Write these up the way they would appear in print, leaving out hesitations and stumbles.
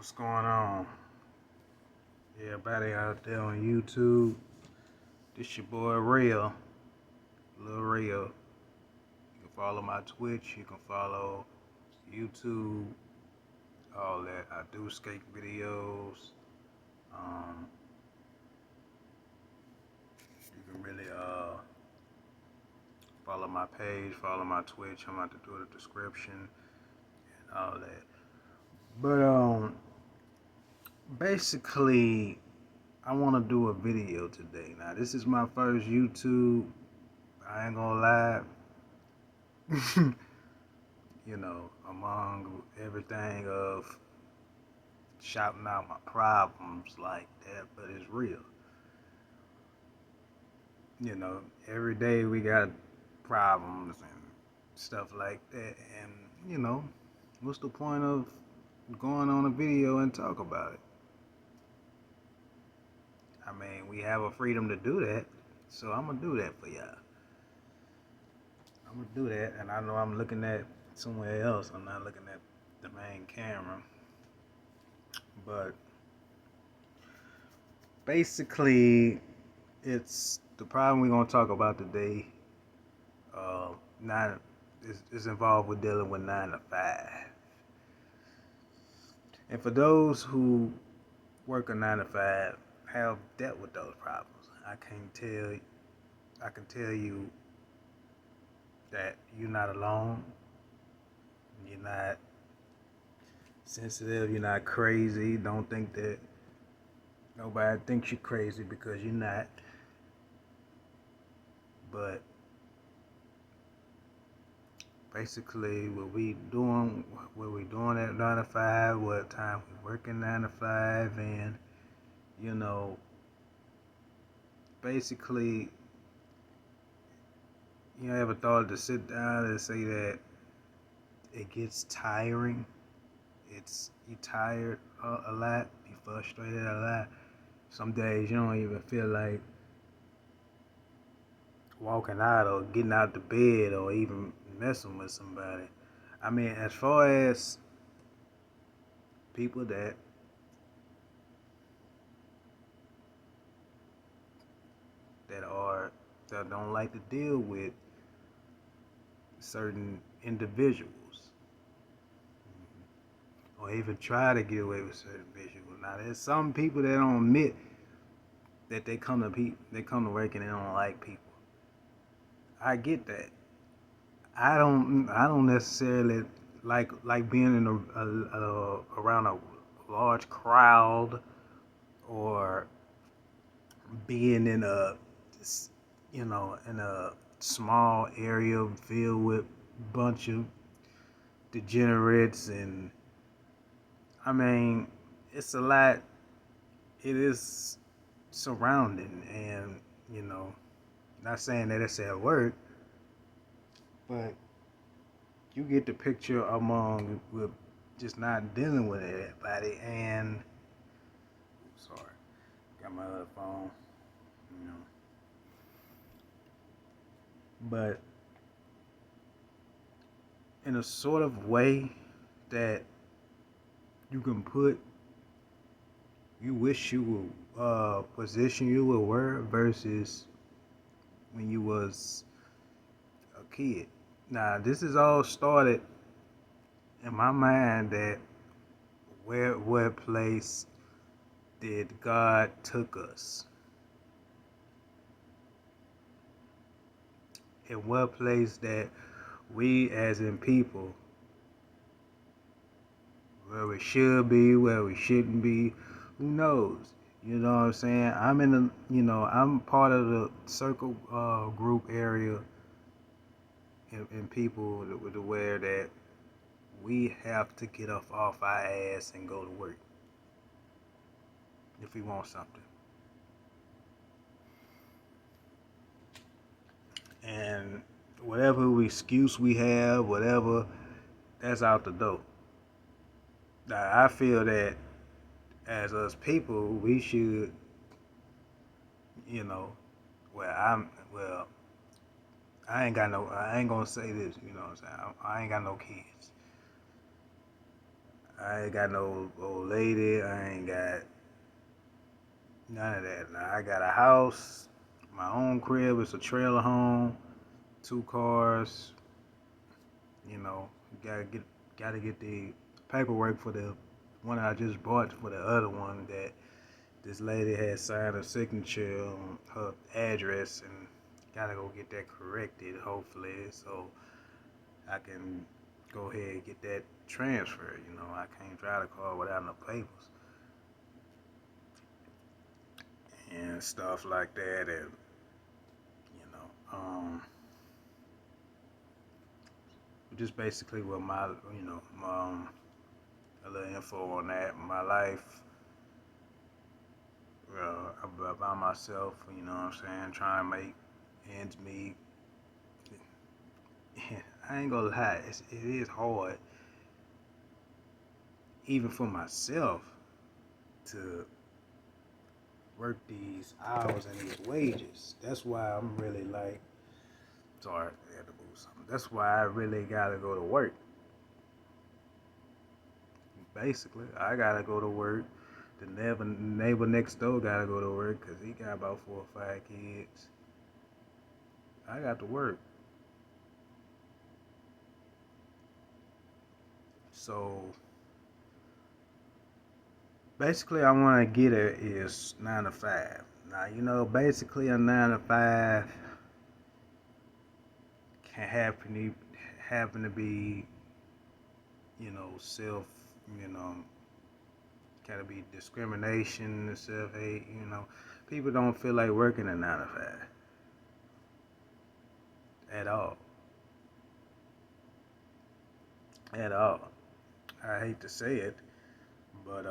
What's going on? Everybody out there on YouTube. This your boy Real, Lil Real. You can follow my Twitch. You can follow YouTube. All that. I do skate videos. Um, you can really follow my page, follow my Twitch. I'm about to do the description and all that. But basically, I want to do a video today. Now, this is my first YouTube. I ain't gonna lie. Among everything of shouting out my problems like that, but it's real. Every day we got problems and stuff like that, and what's the point of going on a video and talk about it? I mean, we have a freedom to do that, so I'm gonna do that for y'all. I'm gonna do that, and I know I'm looking at somewhere else. I'm not looking at the main camera. But basically, it's the problem we're gonna talk about today. Nine is involved with dealing with 9 to 5, and for those who work a 9 to 5, have dealt with those problems. I can tell you that you're not alone. You're not sensitive. You're not crazy. Don't think that nobody thinks you're crazy because you're not. But basically, what we doing at 9 to 5, what time we working 9 to 5, and basically, you ever thought to sit down and say that it gets tiring? You tired a lot, you frustrated a lot. Some days you don't even feel like walking out or getting out the bed or even messing with somebody. I mean, as far as people that don't like to deal with certain individuals or even try to get away with certain individuals. Now, there's some people that don't admit that they come to work and they don't like people. I get that. I don't necessarily like being in around a large crowd or being in a small area filled with a bunch of degenerates, and I mean, it's a lot. It is surrounding, and not saying that it's at work, but you get the picture among with just not dealing with everybody. And sorry, got my other phone, you know. But in a sort of way that you can put, you wish you were position you were versus when you was a kid. Now, this is all started in my mind that what place did God took us? In what place that we as in people, where we should be, where we shouldn't be, who knows? You know what I'm saying? I'm part of the circle group area in people with aware that we have to get off our ass and go to work if we want something. And whatever excuse we have, whatever, that's out the door. Now, I feel that as us people, we should, you know, well, I ain't gonna say this, you know what I'm saying? I ain't got no kids. I ain't got no old lady. I ain't got none of that. Now I got a house, my own crib. It's a trailer home, 2 cars. You know, gotta get the paperwork for the one I just bought for the other one that this lady had signed a signature on her address, and gotta go get that corrected hopefully so I can go ahead and get that transferred. You know, I can't drive the car without no papers and stuff like that, and you know, just basically what my, a little info on that. My life, I'm by myself. You know what I'm saying? Trying to make ends meet. I ain't gonna lie, it is hard, even for myself, to work these hours and these wages. That's why I'm really like, sorry, I had to move something. That's why I really gotta go to work. Basically, I gotta go to work. The neighbor next door gotta go to work because he got about 4 or 5 kids. I got to work. So basically, I want to get it is 9 to 5. Now, basically a 9 to 5 can happen to be, self, you know, kind of be discrimination and self hate. People don't feel like working a 9 to 5 at all, at all. I hate to say it, but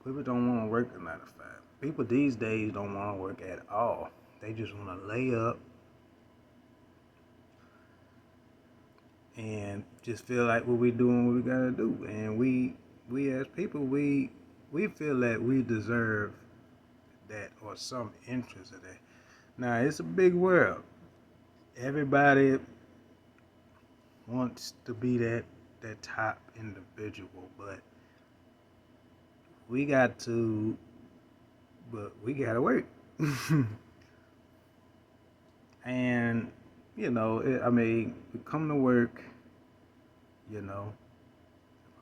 people don't want to work a 9 to 5. People these days don't want to work at all. They just want to lay up and just feel like what we doing, what we gotta do. And we as people, we feel that we deserve that or some interest in that. Now it's a big world. Everybody wants to be that top individual, but we got to, but we gotta work. And I mean, we come to work, you know,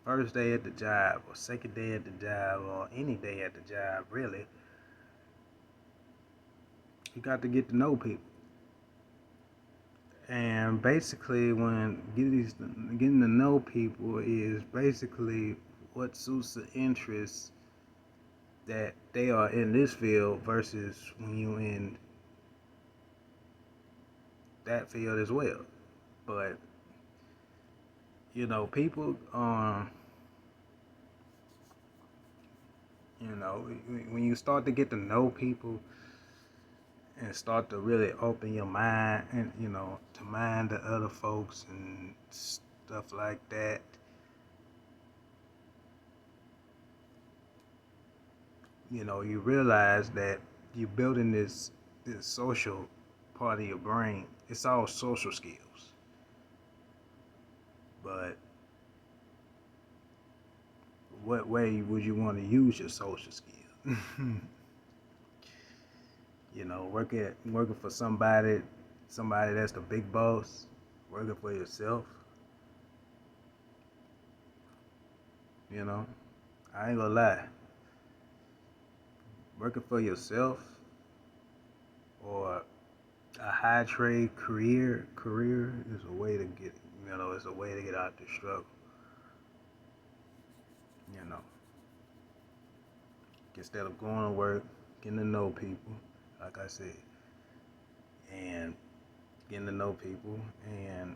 first day at the job or second day at the job or any day at the job, really, you got to get to know people. And basically, when getting to know people is basically what suits the interests that they are in this field versus when you in that field as well. But people, when you start to get to know people and start to really open your mind and to mind the other folks and stuff like that, you realize that you're building this social part of your brain. It's all social skills, but what way would you want to use your social skills? Working for somebody that's the big boss, working for yourself. I ain't gonna lie. Working for yourself or a high trade career is a way to get, it's a way to get out the struggle. You know, instead of going to work, getting to know people, like I said, and getting to know people, and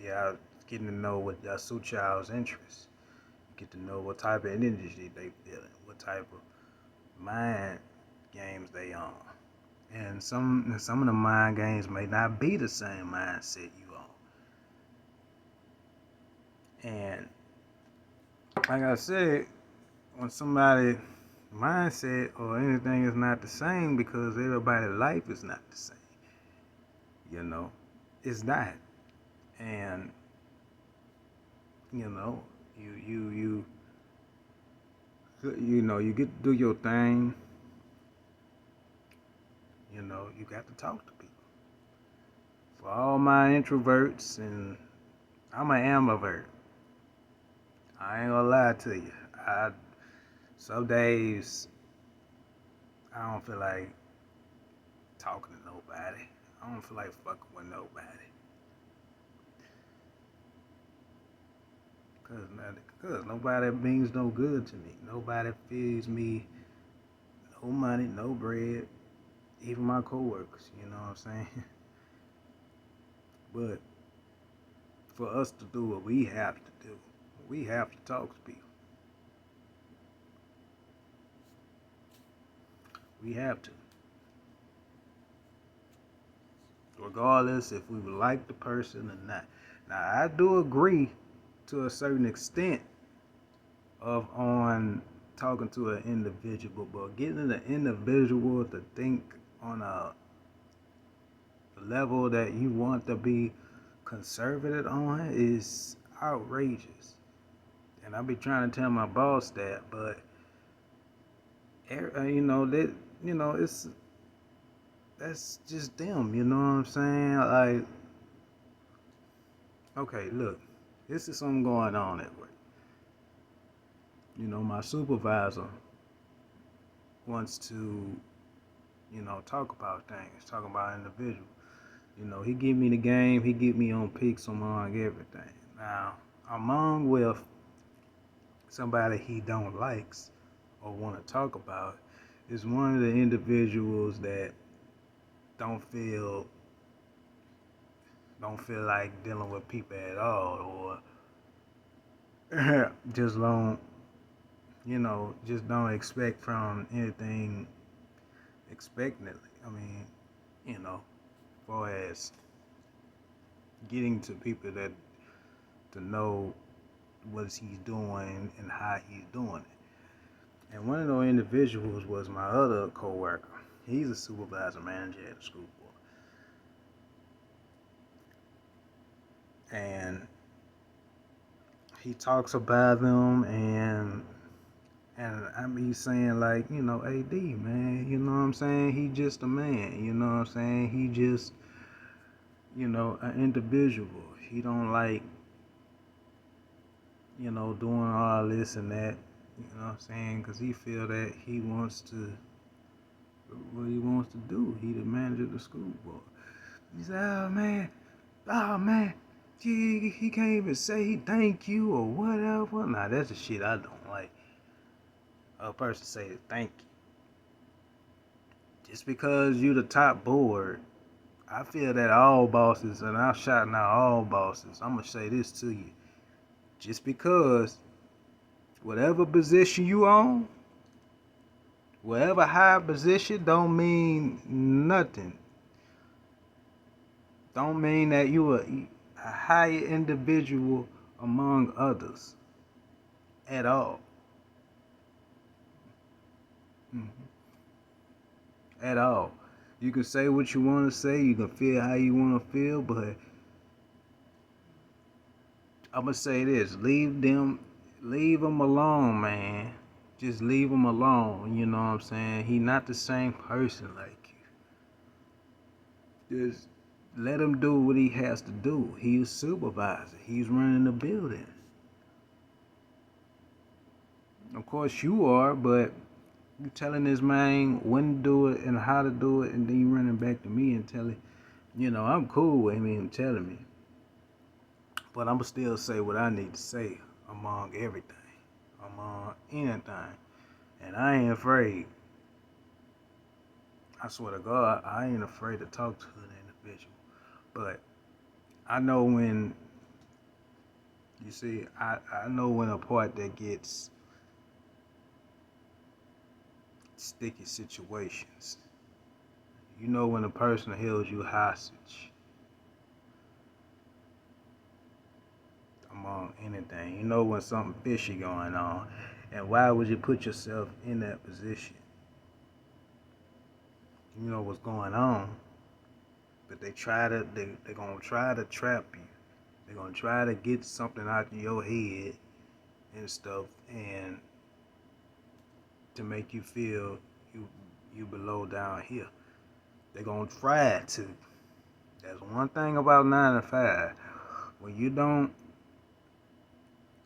yeah, getting to know what suit y'all's interests. Get to know what type of energy they feeling, what type of mind games they on, and some of the mind games may not be the same mindset you on. And like I said, when somebody mindset or anything is not the same because everybody's life is not the same, it's not. And You know, you get to do your thing. You know, you got to talk to people. For all my introverts, and I'm an ambivert. I ain't gonna lie to you. I Some days I don't feel like talking to nobody. I don't feel like fucking with nobody. Cause nobody means no good to me. Nobody feeds me no money, no bread. Even my coworkers, you know what I'm saying? But for us to do what we have to do, we have to talk to people. We have to. Regardless if we would like the person or not. Now I do agree to a certain extent of on talking to an individual, but getting an individual to think on a level that you want to be conservative on is outrageous. And I be trying to tell my boss that, but that it's that's just them. You know what I'm saying? Like, okay, look, this is something going on at work. My supervisor wants to, talk about things, talk about individuals. He give me the game, he get me on picks among everything. Now, among with somebody he don't likes or want to talk about is one of the individuals that don't feel don't feel like dealing with people at all, or just don't expect from anything expectantly. I mean, as far as getting to people that to know what he's doing and how he's doing it. And one of those individuals was my other coworker. He's a supervisor manager at the school board. And he talks about them and I'm saying like, AD man, you know what I'm saying? He just a man, you know what I'm saying? He just, an individual. He don't like, doing all this and that, you know what I'm saying? Because he feel that he wants to, what he wants to do. He the manager of the school board. He said, oh man, he can't even say he thank you or whatever. Nah, that's the shit I don't like. A person say thank you. Just because you the top board, I feel that all bosses, and I'm shouting out all bosses, I'm going to say this to you. Just because whatever position you on, whatever high position don't mean nothing. Don't mean that you are a higher individual among others at all. Mm-hmm. At all. You can say what you want to say, you can feel how you want to feel, but I'm going to say this, leave them alone, man. Just leave him alone, you know what I'm saying? He not the same person like you. Just let him do what he has to do. He's a supervisor. He's running the building. Of course you are, but you telling this man when to do it and how to do it, and then you running back to me and telling, I'm cool with him telling me. But I'ma still say what I need to say among everything, among anything. And I ain't afraid. I swear to God, I ain't afraid to talk to an individual. But I know when, I know when a part that gets sticky situations. You know when a person holds you hostage among anything. You know when something fishy going on. And why would you put yourself in that position? You know what's going on. But they're gonna try to trap you. They're gonna try to get something out of your head and stuff, and to make you feel you below down here. They're gonna try to. That's one thing about 9 to 5. When you don't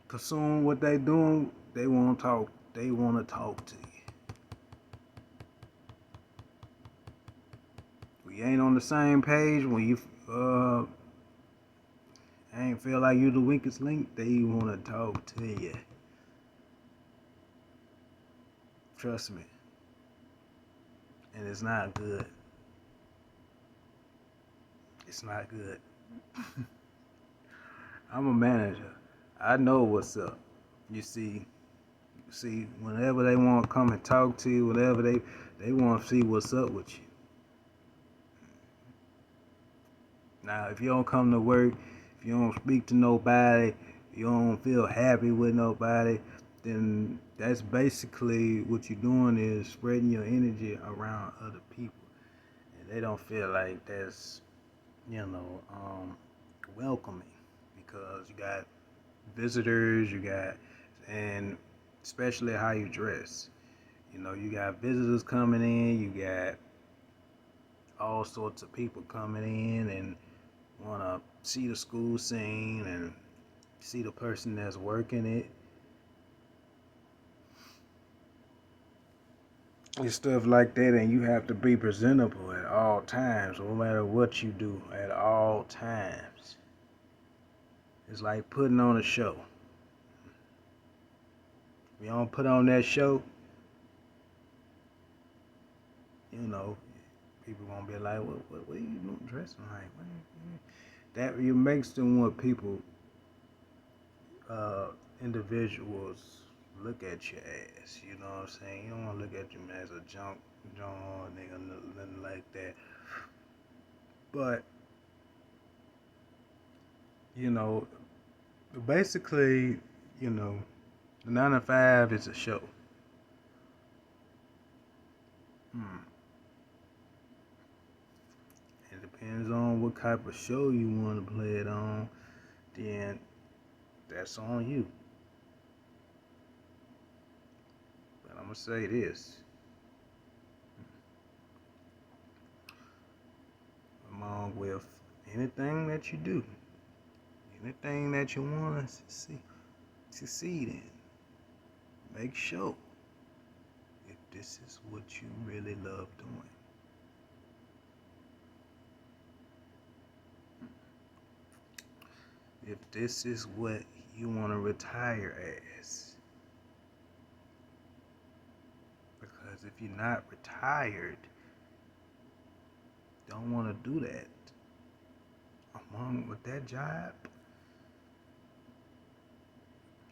consume what they doing, they won't talk. They wanna talk to you. We ain't on the same page. When you ain't feel like you the weakest link, they wanna talk to you. Trust me. And it's not good. It's not good. I'm a manager. I know what's up. You see, whenever they want to come and talk to you, whenever they want to see what's up with you. Now, if you don't come to work, if you don't speak to nobody, if you don't feel happy with nobody, then that's basically what you're doing is spreading your energy around other people. And they don't feel like that's, welcoming, because you got visitors, and especially how you dress. You got visitors coming in, you got all sorts of people coming in and want to see the school scene and see the person that's working it and stuff like that. And you have to be presentable at all times, no matter what you do, at all times. It's like putting on a show. If you don't put on that show, you know, people gonna be like, what are you dressing like? That you makes them want people, individuals, look at your ass. You know what I'm saying? You don't want to look at you as a junk nigga, nothing like that. But you know, basically, the 9 to 5 is a show. It depends on what type of show you want to play it on. Then that's on you. But I'm gonna say this: along with anything that you do, anything that you want to succeed in, make sure if this is what you really love doing. If this is what you want to retire as. Because if you're not retired, don't want to do that. Along with that job,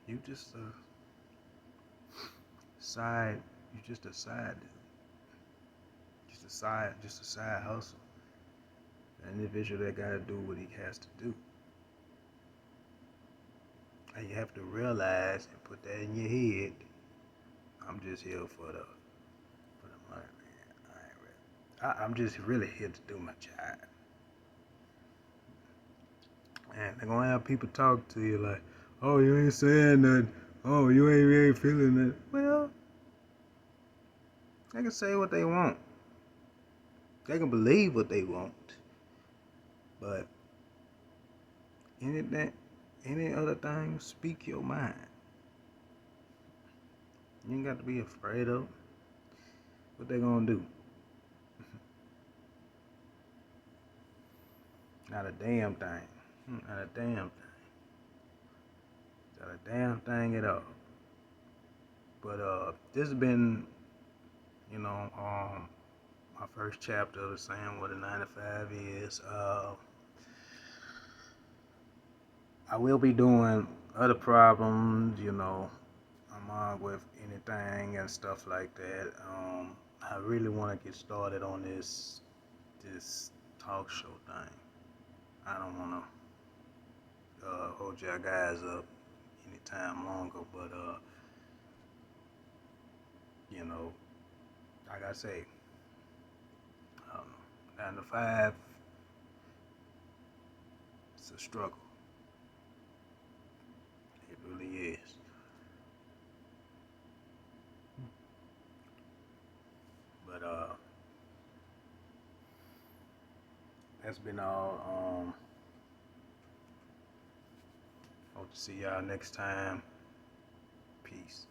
you just side, you just a side, just a side hustle. An individual that got to do what he has to do. And you have to realize and put that in your head. I'm just here for the money, man. I'm just really here to do my job. And they're gonna have people talk to you like, "Oh, you ain't saying nothing. Oh, you ain't feeling it." Well, they can say what they want. They can believe what they want. But any other thing, speak your mind. You ain't got to be afraid of what they gonna do. Not a damn thing. Not a damn thing. Not a damn thing at all. But this has been, my first chapter of saying what a 9 to 5 is. I will be doing other problems, among with anything and stuff like that. I really want to get started on this talk show thing. I don't want to hold y'all guys up any time longer, but like I say, 9 to 5, it's a struggle. But that's been all. Hope to see y'all next time. Peace.